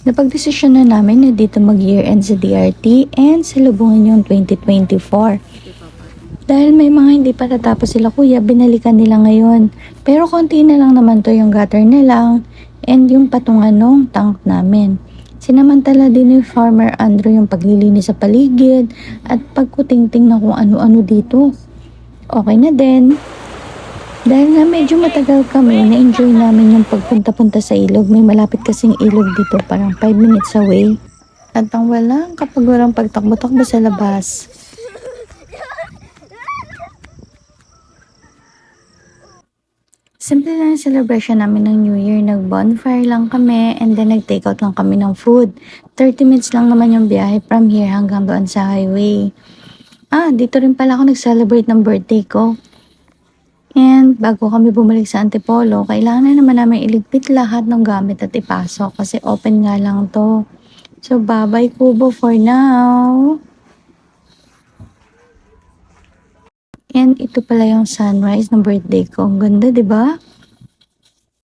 Napagdesisyon na namin na dito mag-year-end sa DRT and salubungin yung 2024. Dahil may mga hindi pa natapos sila kuya, binalikan nila ngayon. Pero konti na lang naman to, yung gutter na lang and yung patungan ng tank namin. Sinamantala din ni Farmer Andrew yung paglilinis sa paligid at pagkutingting na kung ano-ano dito. Okay na din. Dahil nga medyo matagal kami, na-enjoy namin yung pagpunta-punta sa ilog. May malapit kasing ilog dito, parang 5 minutes away. At ang walang kapag walang pagtakbo-takbo sa labas. Simple lang yung celebration namin ng New Year. Nag-bonfire lang kami and then nag-take out lang kami ng food. 30 minutes lang naman yung biyahe from here hanggang doon sa highway. Dito rin pala ako nag-celebrate ng birthday ko. And bago kami bumalik sa Antipolo, kailangan na naman namin iligpit lahat ng gamit at ipasok kasi open nga lang to. So bye-bye Kubo for now. And ito pala yung sunrise ng birthday ko. Ang ganda, 'di ba?